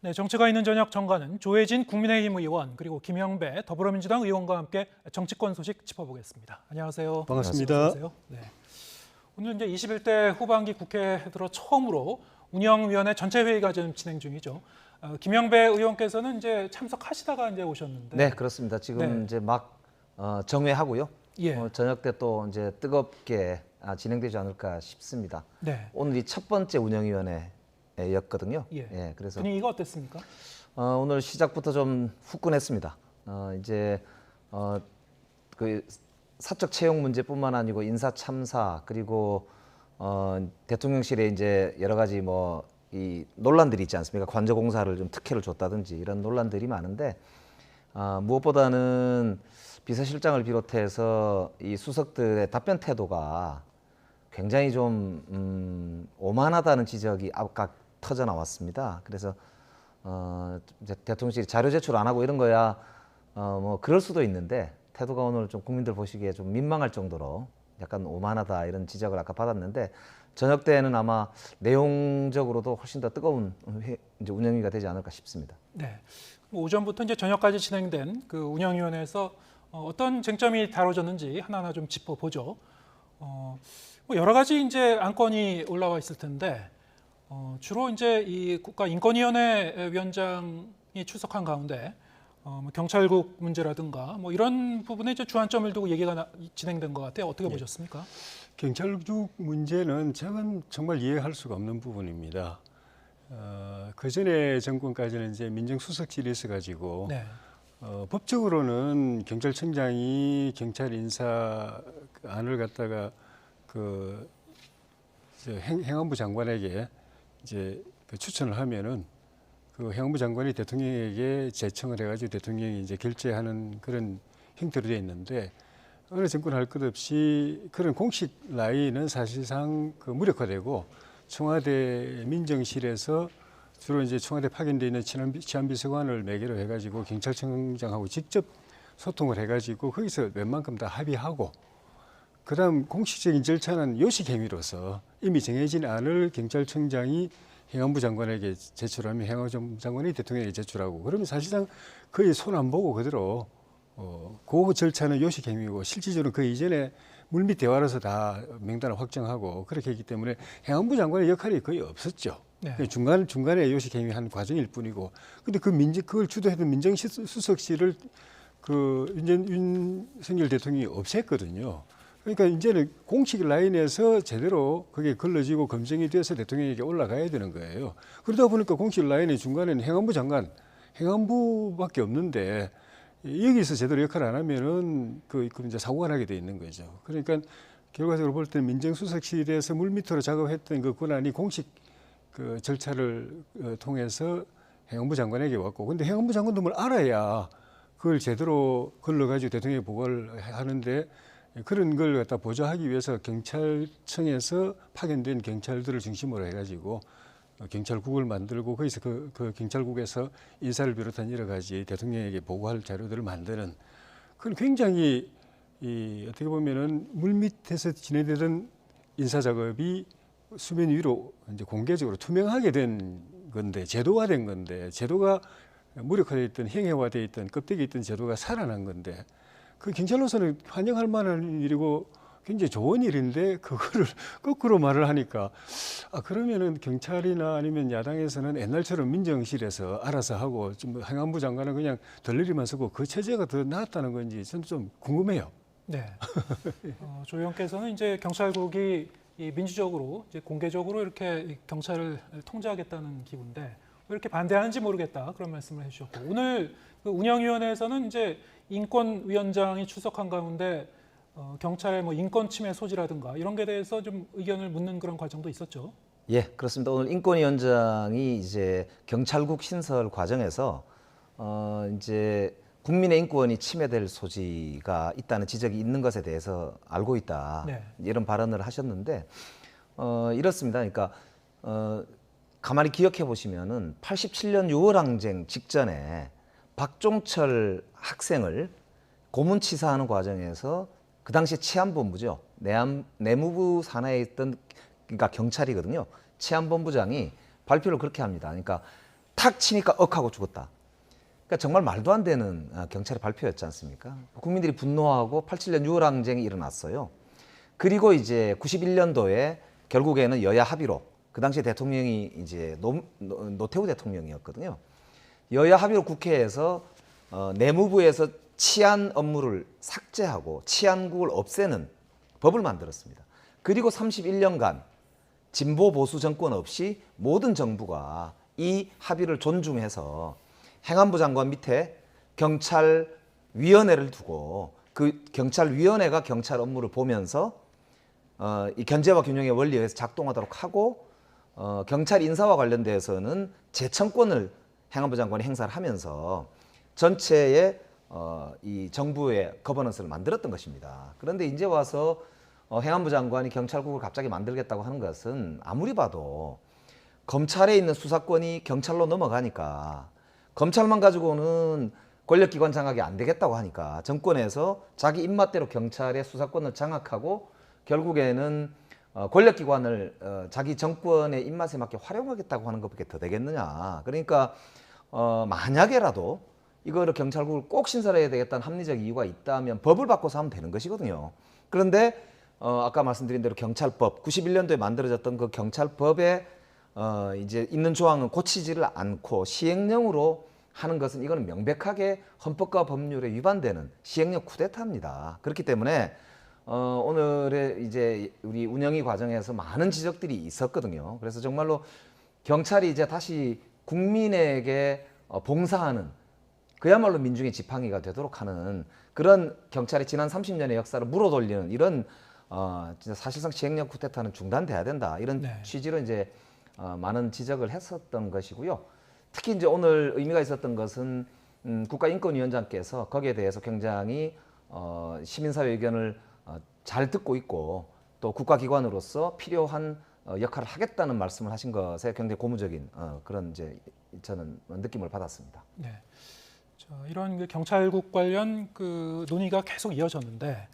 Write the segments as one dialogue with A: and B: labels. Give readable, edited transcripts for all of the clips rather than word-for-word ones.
A: 네, 정치가 있는 저녁 정가는 조혜진 국민의힘 의원 그리고 김영배 더불어민주당 의원과 함께 정치권 소식 짚어보겠습니다. 안녕하세요.
B: 반갑습니다.
A: 안녕하세요. 네. 오늘 이제 21대 후반기 국회 들어 처음으로 운영위원회 전체 회의가 지금 진행 중이죠. 김영배 의원께서는 이제 참석하시다가 이제 오셨는데.
C: 네, 그렇습니다. 지금 이제 막 정회하고요.
A: 예.
C: 저녁 때 또 이제 뜨겁게 진행되지 않을까 싶습니다.
A: 네.
C: 오늘이 첫 번째 운영위원회였거든요.
A: 예.
C: 그래서
A: 분위기가 어땠습니까?
C: 오늘 시작부터 좀 후끈했습니다. 이제 그 사적 채용 문제뿐만 아니고 인사 참사 그리고 대통령실에 이제 여러 가지 뭐 이 논란들이 있지 않습니까? 관저공사를 좀 특혜를 줬다든지 이런 논란들이 많은데 무엇보다는 비서실장을 비롯해서 이 수석들의 답변 태도가 굉장히 좀 오만하다는 지적이 아까 터져 나왔습니다. 그래서 이제 대통령실이 자료 제출 안 하고 이런 거야 뭐 그럴 수도 있는데 태도가 오늘 좀 국민들 보시기에 좀 민망할 정도로 약간 오만하다 이런 지적을 아까 받았는데 저녁 때에는 아마 내용적으로도 훨씬 더 뜨거운 이제 운영위가 되지 않을까 싶습니다.
A: 네. 오전부터 이제 저녁까지 진행된 그 운영위원회에서 어떤 쟁점이 다뤄졌는지 하나하나 좀 짚어보죠. 뭐 여러 가지 이제 안건이 올라와 있을 텐데 주로 이제 이 국가인권위원회 위원장이 출석한 가운데 뭐 경찰국 문제라든가 뭐 이런 부분에 이제 주안점을 두고 얘기가 진행된 것 같아요. 어떻게 보셨습니까?
B: 경찰국 문제는 저는 정말 이해할 수가 없는 부분입니다. 그 전에 정권까지는 이제 민정수석실이 있어가지고
A: 네.
B: 법적으로는 경찰청장이 경찰 인사안을 갖다가 그 행안부 장관에게 이제 그 추천을 하면은 그 행안부 장관이 대통령에게 제청을 해가지고 대통령이 이제 결재하는 그런 형태로 되어 있는데 어느 정권 할 것 없이 그런 공식 라인은 사실상 그 무력화되고 청와대 민정실에서 주로 이제 청와대 파견돼 있는 치안비서관을 매개로 해가지고 경찰청장하고 직접 소통을 해가지고 거기서 웬만큼 다 합의하고 그다음 공식적인 절차는 요식행위로서 이미 정해진 안을 경찰청장이 행안부 장관에게 제출하면 행안부 장관이 대통령에게 제출하고 그러면 사실상 거의 손 안 보고 그대로 그 절차는 요식행위고 실질적으로 그 이전에 물밑 대화로서 다 명단을 확정하고 그렇게 했기 때문에 행안부 장관의 역할이 거의 없었죠.
A: 네.
B: 중간에 요식행위한 과정일 뿐이고 근데 그걸 주도했던 민정수석실을 그 윤석열 대통령이 없앴거든요. 그러니까 이제는 공식 라인에서 제대로 그게 걸러지고 검증이 돼서 대통령에게 올라가야 되는 거예요. 그러다 보니까 공식 라인의 중간에는 행안부 장관, 행안부밖에 없는데 여기서 제대로 역할을 안 하면은 그 이제 사고가 나게 돼 있는 거죠. 그러니까 결과적으로 볼 때는 민정수석실에서 물밑으로 작업했던 그 권한이 공식 그 절차를 통해서 행안부 장관에게 왔고, 근데 행안부 장관도 뭘 알아야 그걸 제대로 걸러가지고 대통령에 보고를 하는데 그런 걸 갖다 보좌하기 위해서 경찰청에서 파견된 경찰들을 중심으로 해가지고 경찰국을 만들고 거기서 그 경찰국에서 인사를 비롯한 여러 가지 대통령에게 보고할 자료들을 만드는 그건 굉장히 어떻게 보면은 물밑에서 진행되던 인사 작업이 수면 위로 이제 공개적으로 투명하게 된 건데 제도화된 건데 제도가 무력화되어 있던 행해화되어 있던 껍데기에 있던 제도가 살아난 건데 그 경찰로서는 환영할 만한 일이고 굉장히 좋은 일인데 그거를 거꾸로 말을 하니까 그러면은 경찰이나 아니면 야당에서는 옛날처럼 민정실에서 알아서 하고 좀 행안부 장관은 그냥 덜 일이만 쓰고 그 체제가 더 나았다는 건지 저는 좀 궁금해요.
A: 네. 조 의원께서는 이제 경찰국이 이 민주적으로 이제 공개적으로 이렇게 경찰을 통제하겠다는 기구인데 왜 이렇게 반대하는지 모르겠다 그런 말씀을 해주셨고 오늘 그 운영위원회에서는 이제 인권위원장이 출석한 가운데 경찰의 뭐 인권 침해 소지라든가 이런 게 대해서 좀 의견을 묻는 그런 과정도 있었죠.
C: 예, 그렇습니다. 오늘 인권위원장이 이제 경찰국 신설 과정에서 이제 국민의 인권이 침해될 소지가 있다는 지적이 있는 것에 대해서 알고 있다.
A: 네.
C: 이런 발언을 하셨는데 이렇습니다. 그러니까 가만히 기억해 보시면은 87년 6월 항쟁 직전에 박종철 학생을 고문치사하는 과정에서 그 당시 치안본부죠. 내무부 산하에 있던 그러니까 경찰이거든요. 치안본부장이 발표를 그렇게 합니다. 그러니까 탁 치니까 억하고 죽었다. 그러니까 정말 말도 안 되는 경찰의 발표였지 않습니까? 국민들이 분노하고 87년 6월 항쟁이 일어났어요. 그리고 이제 91년도에 결국에는 여야 합의로 그 당시 대통령이 이제 노태우 대통령이었거든요. 여야 합의로 국회에서 내무부에서 치안 업무를 삭제하고 치안국을 없애는 법을 만들었습니다. 그리고 31년간 진보 보수 정권 없이 모든 정부가 이 합의를 존중해서 행안부 장관 밑에 경찰위원회를 두고 그 경찰위원회가 경찰 업무를 보면서 이 견제와 균형의 원리에 의해서 작동하도록 하고 경찰 인사와 관련돼서는 재청권을 행안부 장관이 행사를 하면서 전체의 이 정부의 거버넌스를 만들었던 것입니다. 그런데 이제 와서 행안부 장관이 경찰국을 갑자기 만들겠다고 하는 것은 아무리 봐도 검찰에 있는 수사권이 경찰로 넘어가니까 검찰만 가지고는 권력기관 장악이 안 되겠다고 하니까 정권에서 자기 입맛대로 경찰의 수사권을 장악하고 결국에는 권력기관을 자기 정권의 입맛에 맞게 활용하겠다고 하는 것밖에 더 되겠느냐. 그러니까 만약에라도 이거를 경찰국을 꼭 신설해야 되겠다는 합리적 이유가 있다면 법을 바꿔서 하면 되는 것이거든요. 그런데 아까 말씀드린 대로 경찰법 91년도에 만들어졌던 그 경찰법에 이제 있는 조항은 고치지를 않고 시행령으로 하는 것은 이거는 명백하게 헌법과 법률에 위반되는 시행령 쿠데타입니다. 그렇기 때문에 오늘의 이제 우리 운영위 과정에서 많은 지적들이 있었거든요. 그래서 정말로 경찰이 이제 다시 국민에게 봉사하는 그야말로 민중의 지팡이가 되도록 하는 그런 경찰의 지난 30년의 역사를 물어돌리는 이런 진짜 사실상 시행령 쿠데타는 중단돼야 된다. 이런
A: 네.
C: 취지로 이제 많은 지적을 했었던 것이고요. 특히 이제 오늘 의미가 있었던 것은 국가인권위원장께서 거기에 대해서 굉장히 시민사회 의견을 잘 듣고 있고 또 국가기관으로서 필요한 역할을 하겠다는 말씀을 하신 것에 굉장히 고무적인 그런 이제 저는 느낌을 받았습니다.
A: 네. 자, 이런 그 경찰국 관련 그 논의가 계속 이어졌는데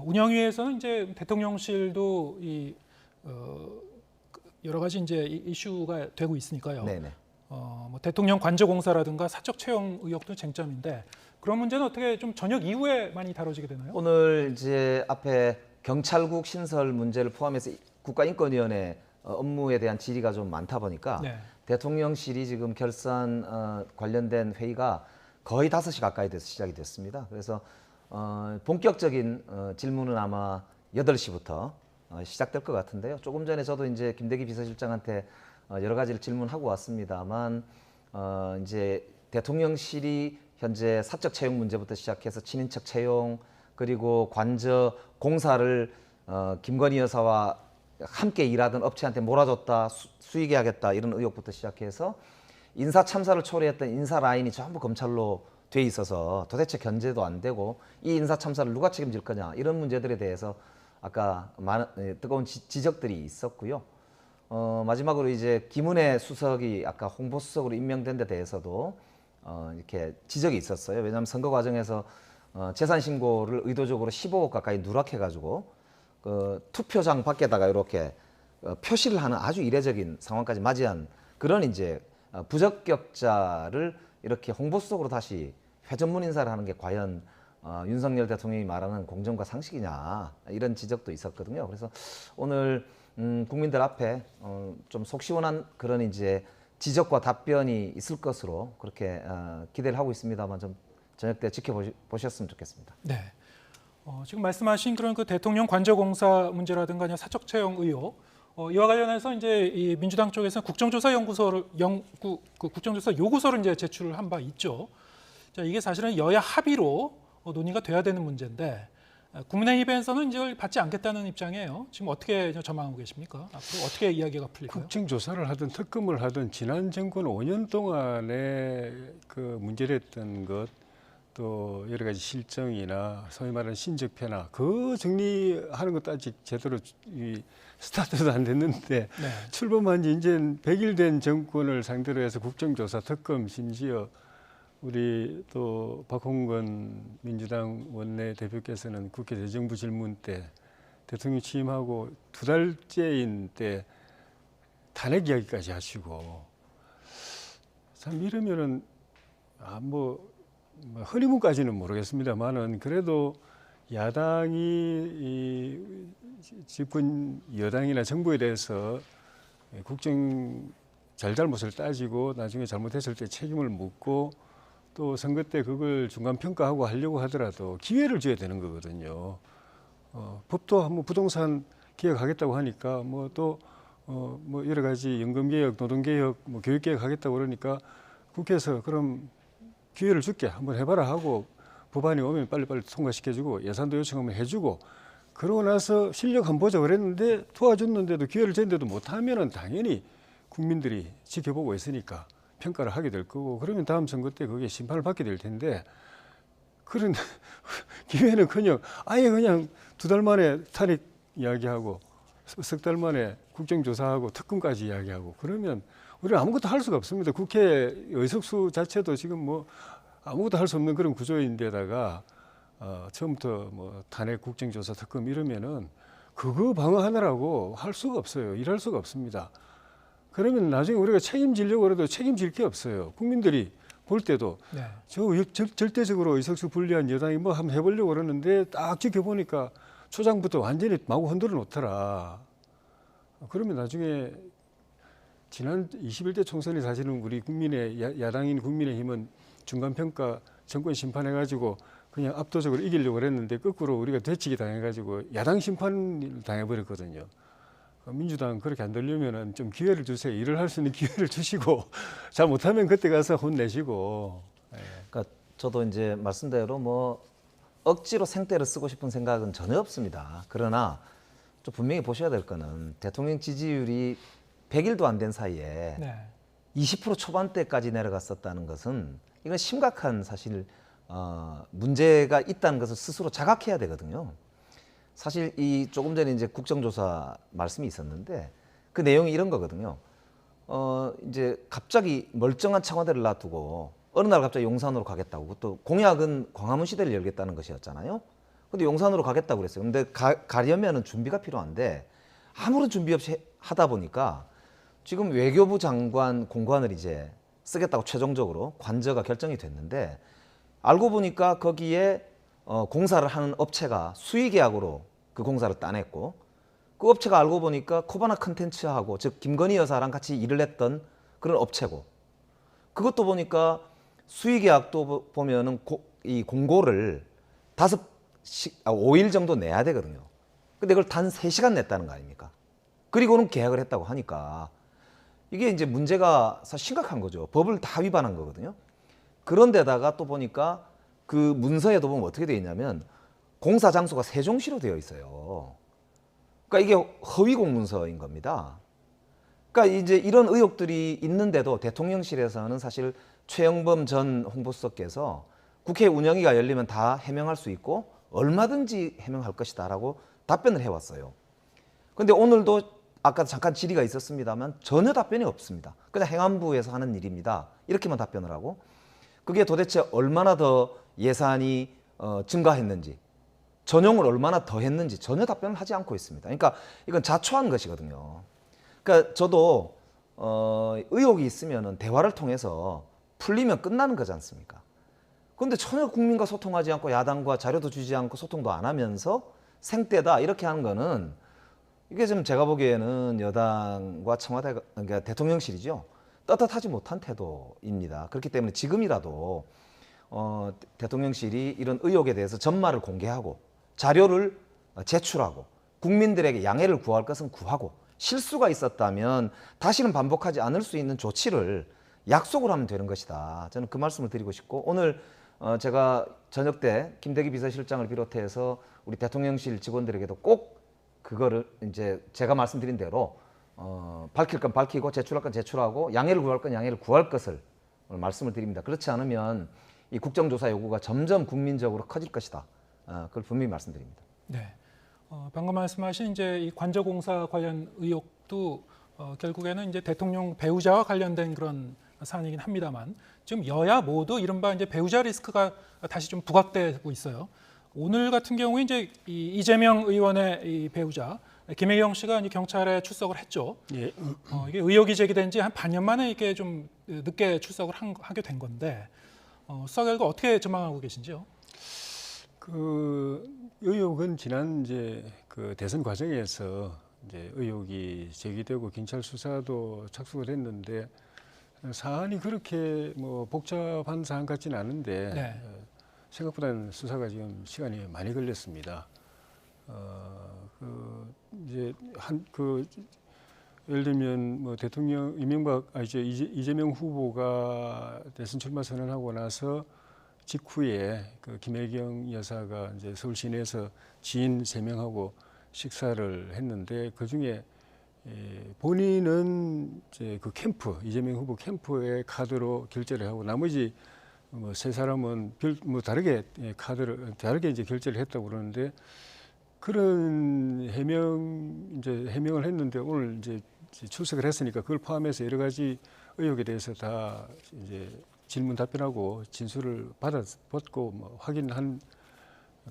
A: 운영위에서는 이제 대통령실도 이 여러 가지 이제 이슈가 되고 있으니까요.
C: 네네.
A: 뭐 대통령 관저공사라든가 사적 채용 의혹도 쟁점인데 그런 문제는 어떻게 좀 저녁 이후에 많이 다뤄지게 되나요?
C: 오늘 이제 앞에 경찰국 신설 문제를 포함해서 국가인권위원회 업무에 대한 질의가 좀 많다 보니까
A: 네.
C: 대통령실이 지금 결산 관련된 회의가 거의 5시 가까이 돼서 시작이 됐습니다. 그래서 본격적인 질문은 아마 8시부터 시작될 것 같은데요. 조금 전에 저도 이제 김대기 비서실장한테 여러 가지를 질문하고 왔습니다만 이제 대통령실이 현재 사적 채용 문제부터 시작해서 친인척 채용 그리고 관저 공사를 김건희 여사와 함께 일하던 업체한테 몰아줬다 수익이 하겠다 이런 의혹부터 시작해서 인사 참사를 초래했던 인사 라인이 전부 검찰로 돼 있어서 도대체 견제도 안 되고 이 인사 참사를 누가 책임질 거냐 이런 문제들에 대해서 아까 많은 뜨거운 지적들이 있었고요. 마지막으로 이제 김은혜 수석이 아까 홍보수석으로 임명된 데 대해서도 이렇게 지적이 있었어요. 왜냐하면 선거 과정에서 재산 신고를 의도적으로 15억 가까이 누락해가지고 그 투표장 밖에다가 이렇게 표시를 하는 아주 이례적인 상황까지 맞이한 그런 이제 부적격자를 이렇게 홍보수석으로 다시 회전문 인사를 하는 게 과연 윤석열 대통령이 말하는 공정과 상식이냐 이런 지적도 있었거든요. 그래서 오늘 국민들 앞에 좀 속 시원한 그런 이제 지적과 답변이 있을 것으로 그렇게 기대를 하고 있습니다만 좀 저녁 때 지켜보셨으면 좋겠습니다.
A: 네. 지금 말씀하신 그런 그 대통령 관저공사 문제라든가 아니면 사적 채용 의혹 이와 관련해서 이제 이 민주당 쪽에서 국정조사 연구소를 국정조사 요구서를 이제 제출을 한 바 있죠. 자, 이게 사실은 여야 합의로 논의가 돼야 되는 문제인데 국민의힘에서는 이제 받지 않겠다는 입장이에요. 지금 어떻게 전망하고 계십니까? 앞으로 어떻게 이야기가 풀릴까요?
B: 국정조사를 하든 특검을 하든 지난 정권 5년 동안에 그 문제됐던 것 또 여러 가지 실정이나 소위 말하는 신적폐나 그 정리하는 것도 아직 제대로 스타트도 안 됐는데
A: 네.
B: 출범한 지 이제 100일 된 정권을 상대로 해서 국정조사 특검 심지어 우리 또 박홍근 민주당 원내대표께서는 국회 대정부 질문 때 대통령 취임하고 2달째인 때 탄핵 이야기까지 하시고 참 이러면은 뭐 허니문까지는 모르겠습니다만은 그래도 야당이 이 집권 여당이나 정부에 대해서 국정 잘잘못을 따지고 나중에 잘못했을 때 책임을 묻고 또 선거 때 그걸 중간 평가하고 하려고 하더라도 기회를 줘야 되는 거거든요. 법도 한번 부동산 개혁하겠다고 하니까 뭐 또 뭐 여러 가지 연금 개혁, 노동 개혁, 뭐 교육 개혁 하겠다고 그러니까 국회에서 그럼 기회를 줄게 한번 해봐라 하고 법안이 오면 빨리빨리 통과시켜주고 예산도 요청하면 해주고 그러고 나서 실력 한번 보자 그랬는데 도와줬는데도 기회를 줬는데도 못하면은 당연히 국민들이 지켜보고 있으니까 평가를 하게 될 거고 그러면 다음 선거 때 그게 심판을 받게 될 텐데 그런 기회는커녕 아예 그냥 2달 만에 탄핵 이야기하고 석 달 만에 국정조사하고 특검까지 이야기하고 그러면 우리는 아무것도 할 수가 없습니다. 국회 의석수 자체도 지금 뭐 아무것도 할 수 없는 그런 구조인데다가 처음부터 뭐 탄핵 국정조사 특검 이러면은 그거 방어하느라고 할 수가 없어요. 일할 수가 없습니다. 그러면 나중에 우리가 책임지려고 해도 책임질 게 없어요. 국민들이 볼 때도
A: 네.
B: 절대적으로 의석수 불리한 여당이 뭐 한번 해보려고 그러는데 딱 지켜보니까 초장부터 완전히 마구 흔들어 놓더라. 그러면 나중에 지난 21대 총선이 사실은 우리 국민의 야당인 국민의힘은 중간평가 정권 심판해가지고 그냥 압도적으로 이기려고 그랬는데 거꾸로 우리가 되치기 당해가지고 야당 심판을 당해버렸거든요. 민주당 그렇게 안 되려면은 좀 기회를 주세요. 일을 할 수 있는 기회를 주시고 잘 못하면 그때 가서 혼내시고.
C: 그러니까 저도 이제 말씀대로 뭐 억지로 생떼를 쓰고 싶은 생각은 전혀 없습니다. 그러나 좀 분명히 보셔야 될 거는 대통령 지지율이 100일도 안 된 사이에
A: 네.
C: 20% 초반대까지 내려갔었다는 것은 이건 심각한 사실 문제가 있다는 것을 스스로 자각해야 되거든요. 사실 이 조금 전에 이제 국정조사 말씀이 있었는데 그 내용이 이런 거거든요. 이제 갑자기 멀쩡한 청와대를 놔두고 어느 날 갑자기 용산으로 가겠다고 또 공약은 광화문 시대를 열겠다는 것이었잖아요. 근데 용산으로 가겠다고 그랬어요. 근데 가려면은 준비가 필요한데 아무런 준비 없이 하다 보니까 지금 외교부 장관 공관을 이제 쓰겠다고 최종적으로 관저가 결정이 됐는데 알고 보니까 거기에 공사를 하는 업체가 수의계약으로 그 공사를 따냈고 그 업체가 알고 보니까 코바나 컨텐츠하고 즉 김건희 여사랑 같이 일을 했던 그런 업체고 그것도 보니까 수의계약도 보면은 이 공고를 5일 정도 내야 되거든요. 근데 그걸 단 3시간 냈다는 거 아닙니까? 그리고는 계약을 했다고 하니까 이게 이제 문제가 사실 심각한 거죠. 법을 다 위반한 거거든요. 그런데다가 또 보니까 그 문서에도 보면 어떻게 되어 있냐면 공사 장소가 세종시로 되어 있어요. 그러니까 이게 허위 공문서인 겁니다. 그러니까 이제 이런 의혹들이 있는데도 대통령실에서는 사실 최영범 전 홍보수석께서 국회 운영위가 열리면 다 해명할 수 있고 얼마든지 해명할 것이다라고 답변을 해왔어요. 그런데 오늘도 아까 잠깐 질의가 있었습니다만 전혀 답변이 없습니다. 그냥 행안부에서 하는 일입니다. 이렇게만 답변을 하고 그게 도대체 얼마나 더 예산이 증가했는지 전용을 얼마나 더 했는지 전혀 답변을 하지 않고 있습니다. 그러니까 이건 자초한 것이거든요. 그러니까 저도 의혹이 있으면 대화를 통해서 풀리면 끝나는 거지 않습니까? 그런데 전혀 국민과 소통하지 않고 야당과 자료도 주지 않고 소통도 안 하면서 생떼다 이렇게 하는 거는 이게 좀 제가 보기에는 여당과 청와대가 그러니까 대통령실이죠. 떳떳하지 못한 태도입니다. 그렇기 때문에 지금이라도 대통령실이 이런 의혹에 대해서 전말을 공개하고 자료를 제출하고 국민들에게 양해를 구할 것은 구하고 실수가 있었다면 다시는 반복하지 않을 수 있는 조치를 약속을 하면 되는 것이다. 저는 그 말씀을 드리고 싶고 오늘 제가 저녁 때 김대기 비서실장을 비롯해서 우리 대통령실 직원들에게도 꼭 그거를 이제 제가 말씀드린 대로 밝힐 건 밝히고 제출할 건 제출하고 양해를 구할 건 양해를 구할 것을 오늘 말씀을 드립니다. 그렇지 않으면 이 국정조사 요구가 점점 국민적으로 커질 것이다. 그걸 분명히 말씀드립니다.
A: 네. 방금 말씀하신 이제 이 관저공사 관련 의혹도 결국에는 이제 대통령 배우자와 관련된 그런 사안이긴 합니다만 지금 여야 모두 이른바 이제 배우자 리스크가 다시 좀 부각되고 있어요. 오늘 같은 경우에 이제 이재명 의원의 이 배우자 김혜경 씨가 이제 경찰에 출석을 했죠.
B: 예.
A: 이게 의혹이 제기된 지 한 반년 만에 이게 좀 늦게 출석을 하게 된 건데 수사 결과 어떻게 전망하고 계신지요?
B: 그 의혹은 지난 이제 그 대선 과정에서 이제 의혹이 제기되고 경찰 수사도 착수를 했는데 사안이 그렇게 뭐 복잡한 사안 같지는 않은데
A: 네.
B: 생각보다는 수사가 지금 시간이 많이 걸렸습니다. 그 이제 예를 들면 뭐 대통령 이재명 후보가 대선 출마 선언하고 나서 직후에 그 김혜경 여사가 이제 서울 시내에서 지인 3명하고 식사를 했는데 그 중에 본인은 이제 그 이재명 후보 캠프의 카드로 결제를 하고 나머지 뭐 3사람은 다르게 다르게 이제 결제를 했다고 그러는데 그런 해명을 했는데 오늘 이제 출석을 했으니까 그걸 포함해서 여러 가지 의혹에 대해서 다 이제 질문 답변하고 진술을 받고 뭐 확인한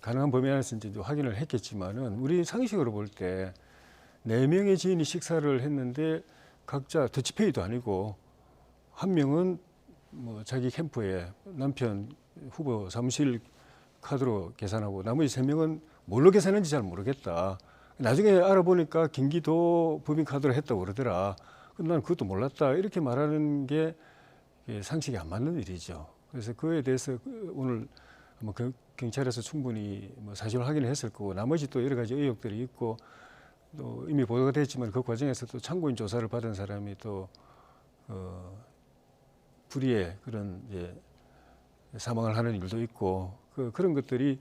B: 가능한 범위 안에서 이제 확인을 했겠지만은 우리 상식으로 볼 때 4명의 지인이 식사를 했는데 각자 더치페이도 아니고 한 명은 뭐 자기 캠프에 남편 후보 사무실 카드로 계산하고 나머지 3명은 뭘로 계산했는지 잘 모르겠다. 나중에 알아보니까 경기도 법인카드로 했다고 그러더라. 근데 난 그것도 몰랐다. 이렇게 말하는 게 상식이 안 맞는 일이죠. 그래서 그에 대해서 오늘 뭐 경찰에서 충분히 뭐 사실 확인을 했을 거고 나머지 또 여러 가지 의혹들이 있고 또 이미 보도가 됐지만 그 과정에서 또 참고인 조사를 받은 사람이 또 불의의 그런 이제 사망을 하는 일도 있고 그런 것들이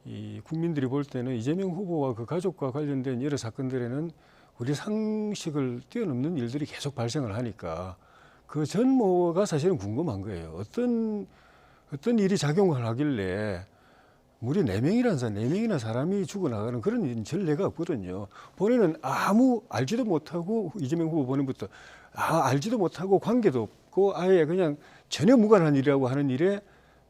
B: 이 국민들이 볼 때는 이재명 후보와 그 가족과 관련된 여러 사건들에는 우리 상식을 뛰어넘는 일들이 계속 발생을 하니까 그 전모가 사실은 궁금한 거예요. 어떤 일이 작용을 하길래 무려 4명이나 사람이 죽어나가는 그런 일은 전례가 없거든요. 본인은 아무 알지도 못하고 이재명 후보 본인부터 알지도 못하고 관계도 없고 아예 그냥 전혀 무관한 일이라고 하는 일에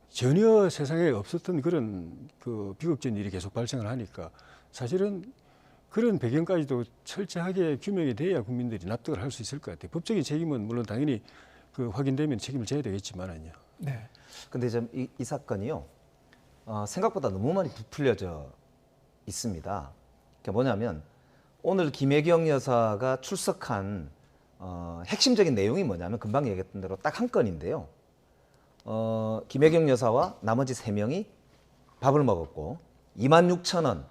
B: 전혀 세상에 없었던 그런 그 비극적인 일이 계속 발생을 하니까 사실은 그런 배경까지도 철저하게 규명이 돼야 국민들이 납득을 할 수 있을 것 같아요. 법적인 책임은 물론 당연히 그 확인되면 책임을 져야 되겠지만은요.
A: 네.
C: 근데 이 사건이요. 생각보다 너무 많이 부풀려져 있습니다. 그게 뭐냐면 오늘 김혜경 여사가 출석한 핵심적인 내용이 뭐냐면 금방 얘기했던 대로 딱 한 건인데요. 김혜경 여사와 나머지 3명이 밥을 먹었고 26,000원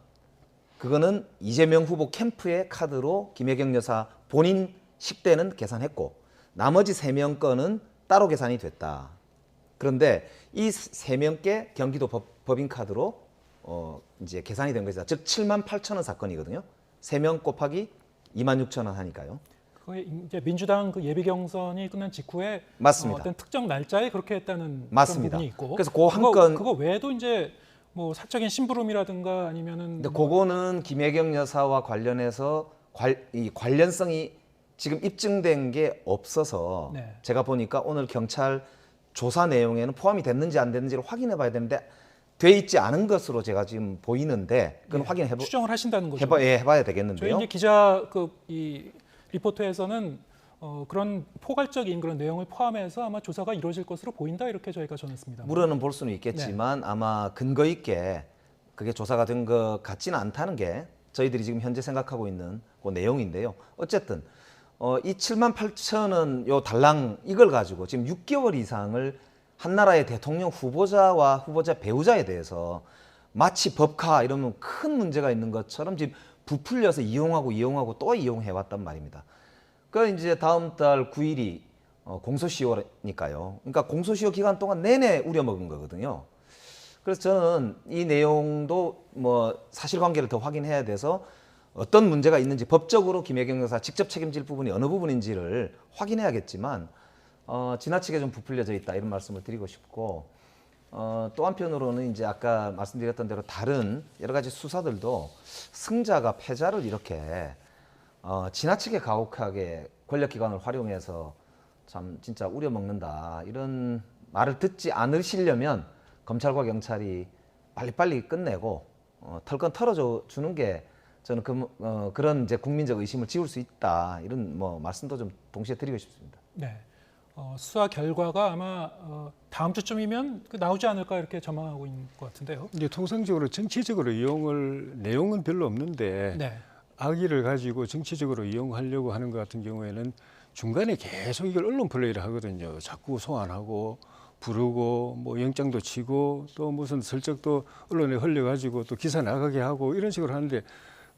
C: 그거는 이재명 후보 캠프의 카드로 김혜경 여사 본인 식대는 계산했고 나머지 3명 거는 따로 계산이 됐다. 그런데 이 3명께 경기도 법인 카드로 이제 계산이 된 것이다. 즉 78,000원 사건이거든요. 3명 곱하기 26,000원 하니까요.
A: 그게 이제 민주당 그 예비 경선이 끝난 직후에
C: 맞습니다.
A: 어떤 특정 날짜에 그렇게 했다는
C: 맞습니다.
A: 그런 부분이 있고.
C: 그래서 그 한 건
A: 그거 외에도 이제 뭐 사적인 심부름이라든가 아니면은
C: 근데 그거는 김혜경 여사와 관련해서 이 관련성이 지금 입증된 게 없어서
A: 네.
C: 제가 보니까 오늘 경찰 조사 내용에는 포함이 됐는지 안 됐는지를 확인해 봐야 되는데 돼 있지 않은 것으로 제가 지금 보이는데 그건 확인해
A: 추정을 하신다는 거죠.
C: 해봐야
A: 저희
C: 되겠는데요.
A: 이제 기자 이 리포트에서는 그런 포괄적인 그런 내용을 포함해서 아마 조사가 이루어질 것으로 보인다 이렇게 저희가 전했습니다.
C: 물어는 볼 수는 있겠지만 아마 근거 있게 그게 조사가 된 것 같지는 않다는 게 저희들이 지금 현재 생각하고 있는 그 내용인데요. 어쨌든 이 78,000원 요 달랑 이걸 가지고 지금 6개월 이상을 한 나라의 대통령 후보자와 후보자 배우자에 대해서 마치 법카 이러면 큰 문제가 있는 것처럼 지금 부풀려서 이용하고 또 이용해 왔단 말입니다. 그 이제 다음 달 9일이 공소시효니까요. 그러니까 공소시효 기간 동안 내내 우려먹은 거거든요. 그래서 저는 이 내용도 뭐 사실관계를 더 확인해야 돼서 어떤 문제가 있는지 법적으로 김혜경 여사 직접 책임질 부분이 어느 부분인지를 확인해야겠지만 지나치게 좀 부풀려져 있다 이런 말씀을 드리고 싶고 또 한편으로는 이제 아까 말씀드렸던 대로 다른 여러 가지 수사들도 승자가 패자를 이렇게 지나치게 가혹하게 권력기관을 활용해서 참 진짜 우려먹는다 이런 말을 듣지 않으시려면 검찰과 경찰이 빨리빨리 끝내고 털건 털어주는 게 저는 그런 이제 국민적 의심을 지울 수 있다 이런 뭐 말씀도 좀 동시에 드리고 싶습니다.
A: 네. 수사 결과가 아마 다음 주쯤이면 나오지 않을까 이렇게 전망하고 있는 것 같은데요.
B: 이제 통상적으로 정치적으로 이용을 내용은 별로 없는데
A: 네.
B: 악의를 가지고 정치적으로 이용하려고 하는 것 같은 경우에는 중간에 계속 이걸 언론 플레이를 하거든요. 자꾸 소환하고 부르고 뭐 영장도 치고 또 무슨 슬쩍 또 언론에 흘려가지고 또 기사 나가게 하고 이런 식으로 하는데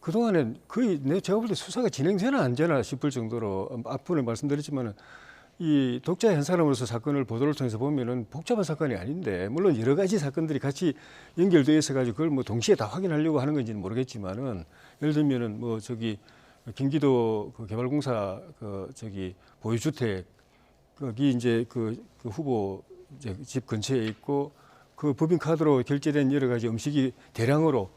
B: 그동안엔 거의 제가 볼 때 수사가 진행되나 안 되나 싶을 정도로 앞부분에 말씀드렸지만은 이 독자 한 사람으로서 사건을 보도를 통해서 보면은 복잡한 사건이 아닌데 물론 여러 가지 사건들이 같이 연결되어 있어 가지고 그걸 뭐 동시에 다 확인하려고 하는 건지는 모르겠지만은 예를 들면은 뭐 저기 경기도 그 개발공사 그 저기 보유주택 거기 이제 그 후보 이제 집 근처에 있고 그 법인카드로 결제된 여러 가지 음식이 대량으로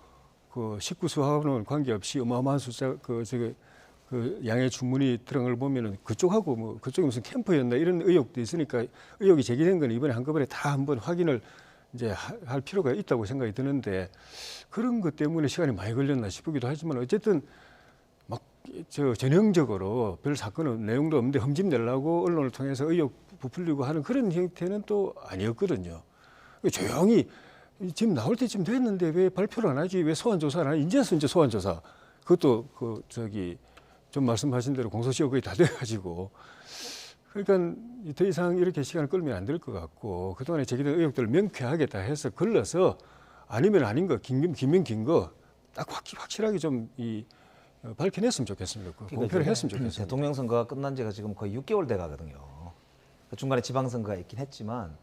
B: 그 식구 수하고는 관계없이 어마어마한 숫자 그 양의 주문이 들어간 걸 보면은 그쪽하고 뭐 그쪽이 무슨 캠프였나 이런 의혹도 있으니까 의혹이 제기된 건 이번에 한꺼번에 다 한번 확인을 이제 할 필요가 있다고 생각이 드는데 그런 것 때문에 시간이 많이 걸렸나 싶기도 하지만 어쨌든 막 전형적으로 별 사건은 내용도 없는데 흠집 내려고 언론을 통해서 의혹 부풀리고 하는 그런 형태는 또 아니었거든요. 조용히 지금 나올 때쯤 됐는데 왜 발표를 안 하지? 왜 소환 조사를 안 하지? 이제 소환 조사. 그것도 좀 말씀하신 대로 공소시효 거의 다 돼가지고 그러니까 더 이상 이렇게 시간을 끌면 안 될 것 같고 그동안에 제기된 의혹들을 명쾌하게 다 해서 걸러서 아니면 아닌 거, 긴면 긴 거 딱 확실하게 좀 밝혀냈으면 좋겠습니다. 공표를 했으면 좋겠습니다.
C: 대통령 선거가 끝난 지가 지금 거의 6개월 돼 가거든요. 중간에 지방선거가 있긴 했지만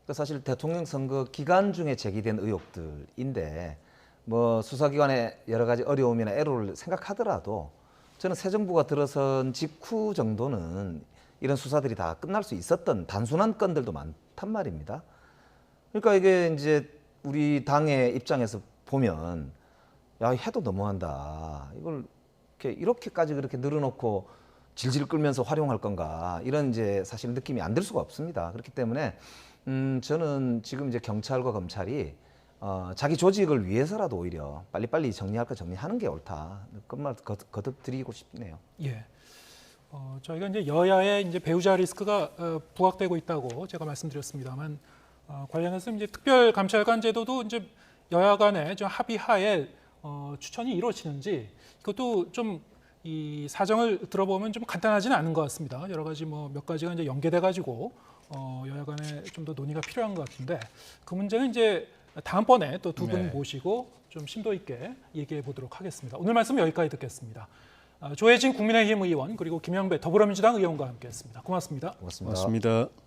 C: 사실 대통령 선거 기간 중에 제기된 의혹들인데 뭐 수사기관의 여러 가지 어려움이나 애로를 생각하더라도 저는 새 정부가 들어선 직후 정도는 이런 수사들이 다 끝날 수 있었던 단순한 건들도 많단 말입니다. 그러니까 이게 이제 우리 당의 입장에서 보면 야, 해도 너무한다. 이걸 이렇게까지 그렇게 늘어놓고 질질 끌면서 활용할 건가 이런 이제 사실 느낌이 안 들 수가 없습니다. 그렇기 때문에 저는 지금 이제 경찰과 검찰이 자기 조직을 위해서라도 오히려 빨리빨리 정리할 거 정리하는 게 옳다. 그말 거듭 드리고 싶네요.
A: 예. 저희가 이제 여야의 이제 배우자 리스크가 부각되고 있다고 제가 말씀드렸습니다만 관련해서 이제 특별감찰관 제도도 이제 여야 간의 좀 합의하에 추천이 이루어지는지 그것도 좀 이 사정을 들어보면 좀 간단하지는 않은 것 같습니다. 여러 가지 뭐 몇 가지가 이제 연계돼 가지고 여야 간에 좀 더 논의가 필요한 것 같은데 그 문제는 이제 다음번에 또 두 분 모시고 좀 심도 있게 얘기해 보도록 하겠습니다. 오늘 말씀 여기까지 듣겠습니다. 조혜진 국민의힘 의원 그리고 김영배 더불어민주당 의원과 함께했습니다. 고맙습니다.
C: 고맙습니다.
B: 고맙습니다.